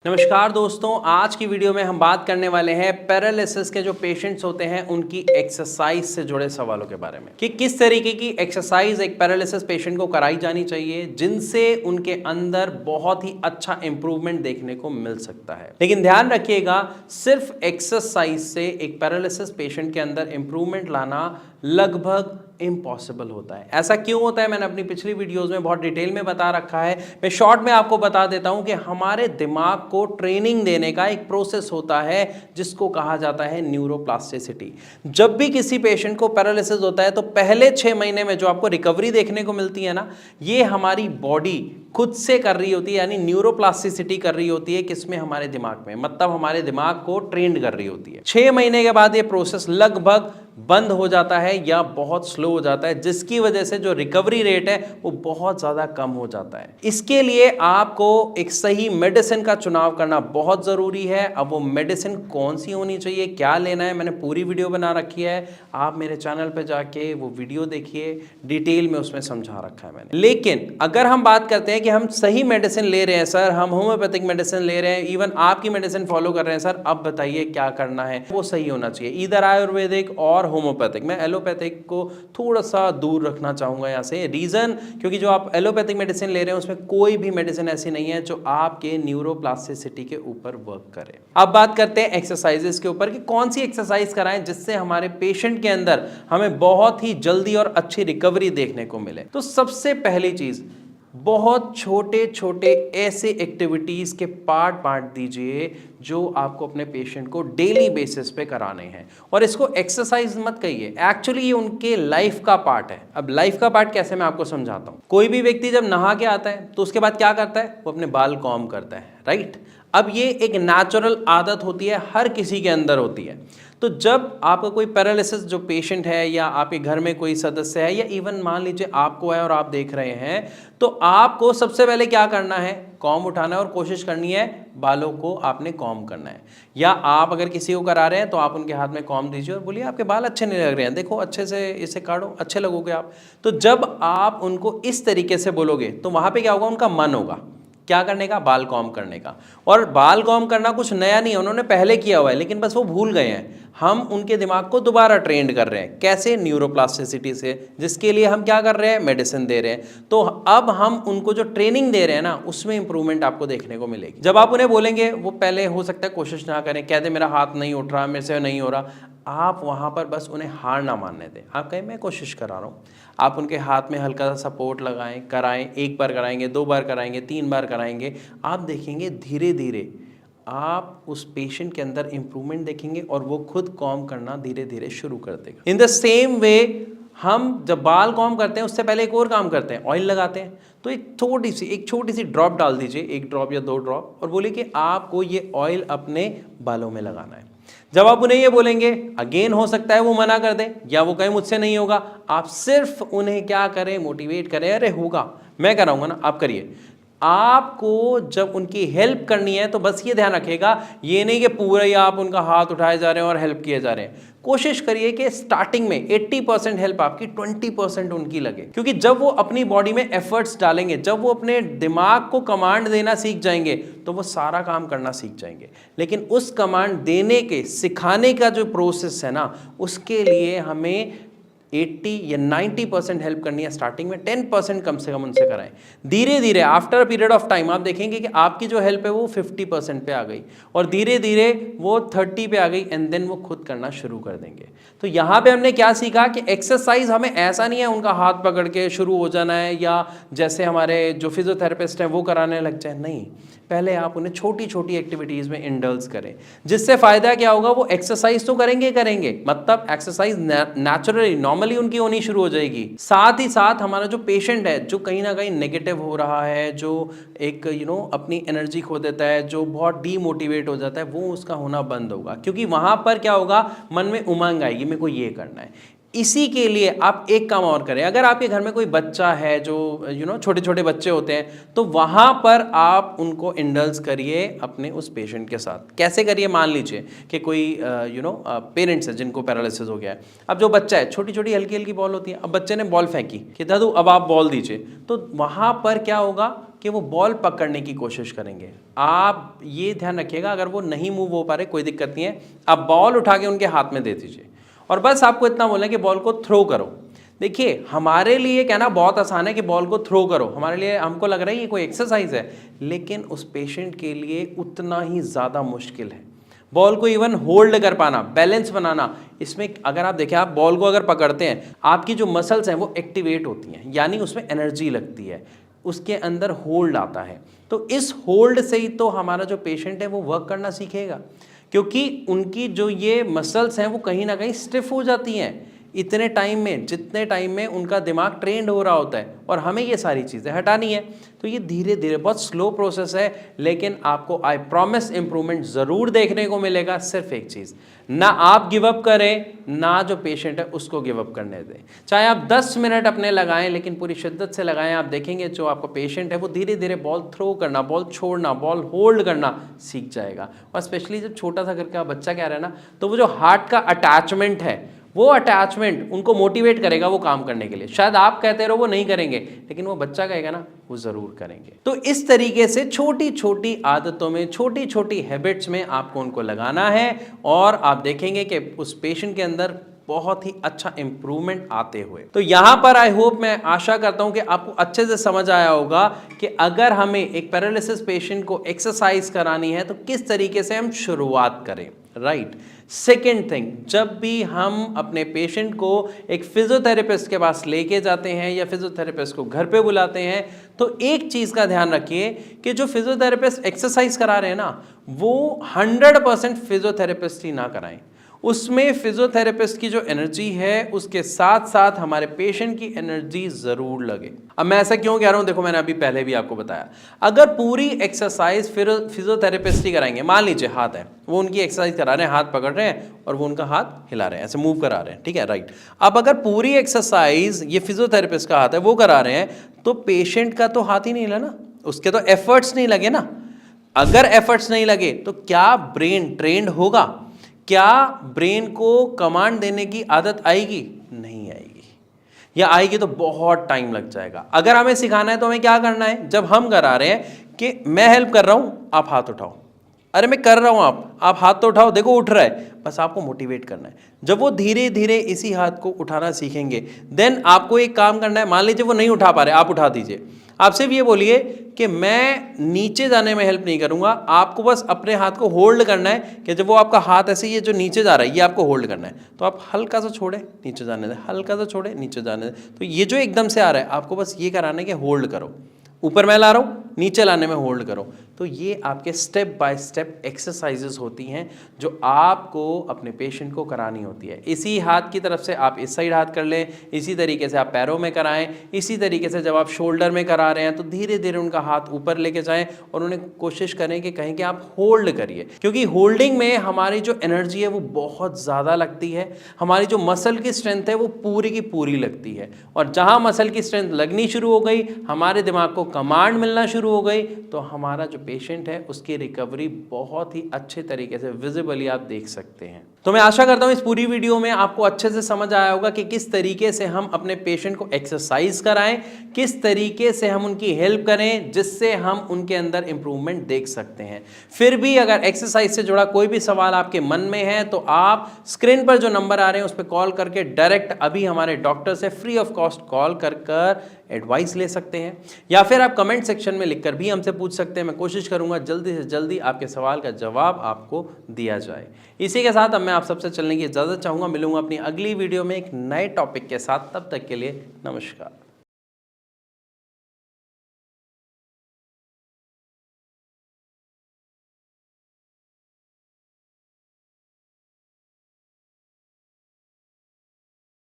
नमस्कार दोस्तों, आज की वीडियो में हम बात करने वाले हैं पैरालिसिस के जो पेशेंट्स होते हैं उनकी एक्सरसाइज से जुड़े सवालों के बारे में कि किस तरीके की एक्सरसाइज एक पैरालिसिस पेशेंट को कराई जानी चाहिए जिनसे उनके अंदर बहुत ही अच्छा इंप्रूवमेंट देखने को मिल सकता है। लेकिन ध्यान रखिएगा, सिर्फ एक्सरसाइज से एक पैरालिसिस पेशेंट के अंदर इंप्रूवमेंट लाना लगभग इम्पॉसिबल होता है। ऐसा क्यों होता है मैंने अपनी पिछली वीडियोस में बहुत डिटेल में बता रखा है। मैं शॉर्ट में आपको बता देता हूं कि हमारे दिमाग को ट्रेनिंग देने का एक प्रोसेस होता है जिसको कहा जाता है न्यूरोप्लास्टिसिटी। जब भी किसी पेशेंट को पैरालिसिस होता है तो पहले 6 महीने में जो आपको रिकवरी देखने को मिलती है ना, ये हमारी बॉडी खुद से कर रही होती है, यानी न्यूरोप्लास्टिसिटी कर रही होती है। किसमें? हमारे दिमाग में, मतलब हमारे दिमाग को ट्रेंड कर रही होती है। 6 महीने के बाद ये प्रोसेस लगभग बंद हो जाता है या बहुत स्लो हो जाता है, जिसकी वजह से जो रिकवरी रेट है वो बहुत ज़्यादा कम हो जाता है। इसके लिए आपको एक सही मेडिसिन का चुनाव करना बहुत ज़रूरी है। अब वो मेडिसिन कौन सी होनी चाहिए, क्या लेना है, मैंने पूरी वीडियो बना रखी है। आप मेरे चैनल पे जाके वो वीडियो देखिए, डिटेल में उसमें समझा रखा है मैंने। लेकिन अगर हम बात करते हैं कि हम सही मेडिसिन ले रहे हैं सर, हम होम्योपैथिक मेडिसिन ले रहे हैं, इवन आपकी मेडिसिन फॉलो कर रहे हैं सर, अब बताइए क्या करना है। वो सही होना चाहिए, इधर आयुर्वेदिक और होम्योपैथिक। मैं एलोपैथिक को थोड़ा सा दूर रखना चाहूंगा यहाँ से। रीजन, क्योंकि जो आप एलोपैथिक मेडिसिन ले रहे हैं उसमें कोई भी मेडिसिन ऐसी नहीं है जो आपके न्यूरोप्लास्टिसिटी के ऊपर वर्क करे। अब बात करते हैं एक्सरसाइजेस के ऊपर कि कौन सी एक्सरसाइज कराएं जिससे हमारे पेशेंट के अंदर हमें बहुत ही जल्दी और अच्छी रिकवरी देखने को मिले। तो सबसे पहली चीज, बहुत छोटे छोटे ऐसे एक्टिविटीज के पार्ट बांट दीजिए जो आपको अपने पेशेंट को डेली बेसिस पे कराने हैं। और इसको एक्सरसाइज मत कहिए, एक्चुअली ये उनके लाइफ का पार्ट है। अब लाइफ का पार्ट कैसे, मैं आपको समझाता हूं। कोई भी व्यक्ति जब नहा के आता है तो उसके बाद क्या करता है? वो अपने बाल कॉम्ब करता है, राइट। अब ये एक नेचुरल आदत होती है, हर किसी के अंदर होती है। तो जब आपका कोई पैरालिसिस जो पेशेंट है या आपके घर में कोई सदस्य है या इवन मान लीजिए आपको है और आप देख रहे हैं, तो आपको सबसे पहले क्या करना है? कॉम्ब उठाना है और कोशिश करनी है बालों को आपने कॉम्ब करना है। या आप अगर किसी को करा रहे हैं तो आप उनके हाथ में कॉम्ब दीजिए और बोलिए आपके बाल अच्छे नहीं लग रहे हैं, देखो अच्छे से इसे काटो, अच्छे लगोगे आप। तो जब आप उनको इस तरीके से बोलोगे तो वहां पे क्या होगा? उनका मन होगा क्या करने का? बाल कॉम्ब करने का। और बाल कॉम्ब करना कुछ नया नहीं है, उन्होंने पहले किया हुआ है, लेकिन बस वो भूल गए हैं। हम उनके दिमाग को दोबारा ट्रेंड कर रहे हैं। कैसे? न्यूरोप्लास्टिसिटी से, जिसके लिए हम क्या कर रहे हैं? मेडिसिन दे रहे हैं। तो अब हम उनको जो ट्रेनिंग दे रहे हैं ना, उसमें इंप्रूवमेंट आपको देखने को मिलेगी। जब आप उन्हें बोलेंगे, वो पहले हो सकता है कोशिश ना करें, कह दे मेरा हाथ नहीं उठ रहा, मेरे से नहीं हो रहा, आप वहाँ पर बस उन्हें हार ना मानने दें। आप कहें मैं कोशिश करा रहा हूँ, आप उनके हाथ में हल्का सा सपोर्ट लगाएं, कराएं। 1 बार कराएंगे, 2 बार कराएंगे, 3 बार कराएंगे, आप देखेंगे धीरे धीरे आप उस पेशेंट के अंदर इंप्रूवमेंट देखेंगे और वो खुद कॉम्ब करना धीरे धीरे शुरू कर देगा। इन द सेम वे, हम जब बाल कॉम्ब करते हैं उससे पहले एक और काम करते हैं, ऑयल लगाते हैं। तो एक छोटी सी ड्रॉप डाल दीजिए, 1 ड्रॉप या 2 ड्रॉप, और बोलिए कि आपको ये ऑयल अपने बालों में लगाना है। जब आप उन्हें ये बोलेंगे, अगेन हो सकता है वो मना कर दे या वो कहे मुझसे नहीं होगा, आप सिर्फ उन्हें क्या करें? मोटिवेट करें, अरे होगा, मैं कराऊंगा ना, आप करिए। आपको जब उनकी हेल्प करनी है तो बस ये ध्यान रखिएगा, ये नहीं कि पूरा ही आप उनका हाथ उठाए जा रहे हैं और हेल्प किए जा रहे हैं। कोशिश करिए कि स्टार्टिंग में 80% हेल्प आपकी, 20% उनकी लगे। क्योंकि जब वो अपनी बॉडी में एफर्ट्स डालेंगे, जब वो अपने दिमाग को कमांड देना सीख जाएंगे, तो वो सारा काम करना सीख जाएंगे। लेकिन उस कमांड देने के, सिखाने का जो प्रोसेस है ना, उसके लिए हमें 80 या 90% हेल्प करनी है स्टार्टिंग में। 10% कम से कम उनसे कराएं। धीरे धीरे after a period of time आप देखेंगे कि आपकी जो हेल्प है वो 50% पे आ गई और धीरे धीरे वो 30 पे आ गई, एंड देन वो खुद करना शुरू कर देंगे। तो यहाँ पे हमने क्या सीखा कि एक्सरसाइज हमें ऐसा नहीं है उनका हाथ पकड़ के शुरू हो जाना है या जैसे हमारे जो फिजियोथेरेपिस्ट हैं वो कराने लग जाए, नहीं। पहले आप उन्हें छोटी छोटी एक्टिविटीज़ में इंडल्ज करें, जिससे फ़ायदा क्या होगा? वो एक्सरसाइज तो करेंगे, मतलब एक्सरसाइज नेचुरली नॉर्मली उनकी होनी शुरू हो जाएगी। साथ ही साथ हमारा जो पेशेंट है, जो कहीं ना कहीं नेगेटिव हो रहा है, जो एक अपनी एनर्जी खो देता है, जो बहुत डीमोटिवेट हो जाता है, वो उसका होना बंद होगा। क्योंकि वहाँ पर क्या होगा? मन में उमंग आएगी, मेरे को ये करना है। इसी के लिए आप एक काम और करें, अगर आपके घर में कोई बच्चा है जो छोटे छोटे बच्चे होते हैं, तो वहाँ पर आप उनको इंडल्ज करिए अपने उस पेशेंट के साथ। कैसे करिए? मान लीजिए कि कोई पेरेंट्स है जिनको पैरालिसिस हो गया है। अब जो बच्चा है, छोटी छोटी हल्की हल्की बॉल होती है, अब बच्चे ने बॉल फेंकी कि दादू अब आप बॉल दीजिए, तो वहाँ पर क्या होगा कि वो बॉल पकड़ने की कोशिश करेंगे। आप ये ध्यान रखिएगा, अगर वो नहीं मूव हो पा रहे कोई दिक्कत नहीं है, आप बॉल उठा के उनके हाथ में दे दीजिए और बस आपको इतना बोलना है कि बॉल को थ्रो करो। देखिए, हमारे लिए कहना बहुत आसान है कि बॉल को थ्रो करो, हमारे लिए हमको लग रहा है ये कोई एक्सरसाइज है, लेकिन उस पेशेंट के लिए उतना ही ज़्यादा मुश्किल है। बॉल को इवन होल्ड कर पाना, बैलेंस बनाना, इसमें अगर आप देखें, आप बॉल को अगर पकड़ते हैं, आपकी जो मसल्स हैं वो एक्टिवेट होती हैं, यानी उसमें एनर्जी लगती है, उसके अंदर होल्ड आता है। तो इस होल्ड से ही तो हमारा जो पेशेंट है वो वर्क करना सीखेगा, क्योंकि उनकी जो ये मसल्स हैं वो कहीं ना कहीं स्टिफ हो जाती हैं इतने टाइम में, जितने टाइम में उनका दिमाग ट्रेंड हो रहा होता है, और हमें ये सारी चीज़ें हटानी है। तो ये धीरे धीरे बहुत स्लो प्रोसेस है, लेकिन आपको आई प्रॉमिस इम्प्रूवमेंट ज़रूर देखने को मिलेगा। सिर्फ एक चीज़, ना आप गिव अप करें, ना जो पेशेंट है उसको गिव अप करने दें। चाहे आप 10 मिनट अपने लगाएं, लेकिन पूरी शिद्दत से लगाएं। आप देखेंगे जो आपका पेशेंट है वो धीरे धीरे बॉल थ्रो करना, बॉल छोड़ना, बॉल होल्ड करना सीख जाएगा। और स्पेशली जब छोटा सा घर का बच्चा कह रहा है ना, तो वो जो हार्ट का अटैचमेंट है, वो अटैचमेंट उनको मोटिवेट करेगा वो काम करने के लिए। शायद आप कहते रहो वो नहीं करेंगे, लेकिन वो बच्चा कहेगा ना, वो ज़रूर करेंगे। तो इस तरीके से छोटी छोटी आदतों में, छोटी छोटी हैबिट्स में आपको उनको लगाना है, और आप देखेंगे कि उस पेशेंट के अंदर बहुत ही अच्छा इंप्रूवमेंट आते हुए। तो यहाँ पर आई होप, मैं आशा करता हूँ कि आपको अच्छे से समझ आया होगा कि अगर हमें एक पैरालिसिस पेशेंट को एक्सरसाइज करानी है तो किस तरीके से हम शुरुआत करें, राइट। सेकेंड थिंग, जब भी हम अपने पेशेंट को एक फिजियोथेरेपिस्ट के पास लेके जाते हैं या फिजियोथेरेपिस्ट को घर पे बुलाते हैं, तो एक चीज़ का ध्यान रखिए कि जो फिजियोथेरेपिस्ट एक्सरसाइज करा रहे हैं ना, वो 100% फिजियोथेरेपिस्ट ही ना कराएं। उसमें फिजियोथेरेपिस्ट की जो एनर्जी है उसके साथ साथ हमारे पेशेंट की एनर्जी ज़रूर लगे। अब मैं ऐसा क्यों कह रहा हूँ, देखो मैंने अभी पहले भी आपको बताया, अगर पूरी एक्सरसाइज फिजियोथेरेपिस्ट ही कराएंगे, मान लीजिए हाथ है, वो उनकी एक्सरसाइज करा रहे हैं, हाथ पकड़ रहे हैं और वो उनका हाथ हिला रहे हैं, ऐसे मूव करा रहे हैं, ठीक है, राइट। अब अगर पूरी एक्सरसाइज ये फिजियोथेरेपिस्ट का हाथ है वो करा रहे हैं, तो पेशेंट का तो हाथ ही नहीं हिला ना, उसके तो एफर्ट्स नहीं लगे ना। अगर एफर्ट्स नहीं लगे तो क्या ब्रेन ट्रेंड होगा? क्या ब्रेन को कमांड देने की आदत आएगी? नहीं आएगी, या आएगी तो बहुत टाइम लग जाएगा। अगर हमें सिखाना है तो हमें क्या करना है, जब हम करा रहे हैं कि मैं हेल्प कर रहा हूं, आप हाथ उठाओ, अरे मैं कर रहा हूं, आप हाथ तो उठाओ, देखो उठ रहा है, बस आपको मोटिवेट करना है। जब वो धीरे धीरे इसी हाथ को उठाना सीखेंगे, देन आपको एक काम करना है, मान लीजिए वो नहीं उठा पा रहे, आप उठा दीजिए। आप सिर्फ ये बोलिए कि मैं नीचे जाने में हेल्प नहीं करूंगा, आपको बस अपने हाथ को होल्ड करना है, कि जब वो आपका हाथ ऐसे ये जो नीचे जा रहा है ये आपको होल्ड करना है, तो आप हल्का सा छोड़े, नीचे जाने दें, हल्का सा छोड़े, नीचे जाने दें। तो ये जो एकदम से आ रहा है आपको बस ये कराना है कि होल्ड करो, ऊपर मैं ला रहा हूँ, नीचे लाने में होल्ड करो। तो ये आपके स्टेप बाय स्टेप एक्सरसाइजेस होती हैं जो आपको अपने पेशेंट को करानी होती है। इसी हाथ की तरफ से आप इस साइड हाथ कर लें, इसी तरीके से आप पैरों में कराएं, इसी तरीके से जब आप शोल्डर में करा रहे हैं तो धीरे धीरे उनका हाथ ऊपर लेके जाएं और उन्हें कोशिश करें कि कहें कि आप होल्ड करिए, क्योंकि होल्डिंग में हमारी जो एनर्जी है वो बहुत ज़्यादा लगती है, हमारी जो मसल की स्ट्रेंथ है वो पूरी की पूरी लगती है। और जहाँ मसल की स्ट्रेंथ लगनी शुरू हो गई, हमारे दिमाग को कमांड मिलना शुरू हो गई, तो हमारा जो पेशेंट है उसकी रिकवरी बहुत ही अच्छे तरीके से विजिबली आप देख सकते हैं। तो मैं आशा करता हूं इस पूरी वीडियो में आपको अच्छे से समझ आया होगा कि किस तरीके से हम अपने पेशेंट को एक्सरसाइज कराएं, किस तरीके से हम उनकी हेल्प करें, जिससे हम उनके अंदर इंप्रूवमेंट देख सकते हैं। फिर भी अगर एक्सरसाइज से जुड़ा कोई भी सवाल आपके मन में है तो आप स्क्रीन पर जो नंबर आ रहे हैं उस पर कॉल करके डायरेक्ट अभी हमारे डॉक्टर से फ्री ऑफ कॉस्ट कॉल कर एडवाइस ले सकते हैं, या फिर आप कमेंट सेक्शन में लिखकर भी हमसे पूछ सकते हैं। मैं कोशिश करूंगा जल्दी से जल्दी आपके सवाल का जवाब आपको दिया जाए। इसी के साथ अब मैं आप सबसे चलने की इजाज़त चाहूँगा। मिलूंगा अपनी अगली वीडियो में एक नए टॉपिक के साथ, तब तक के लिए नमस्कार।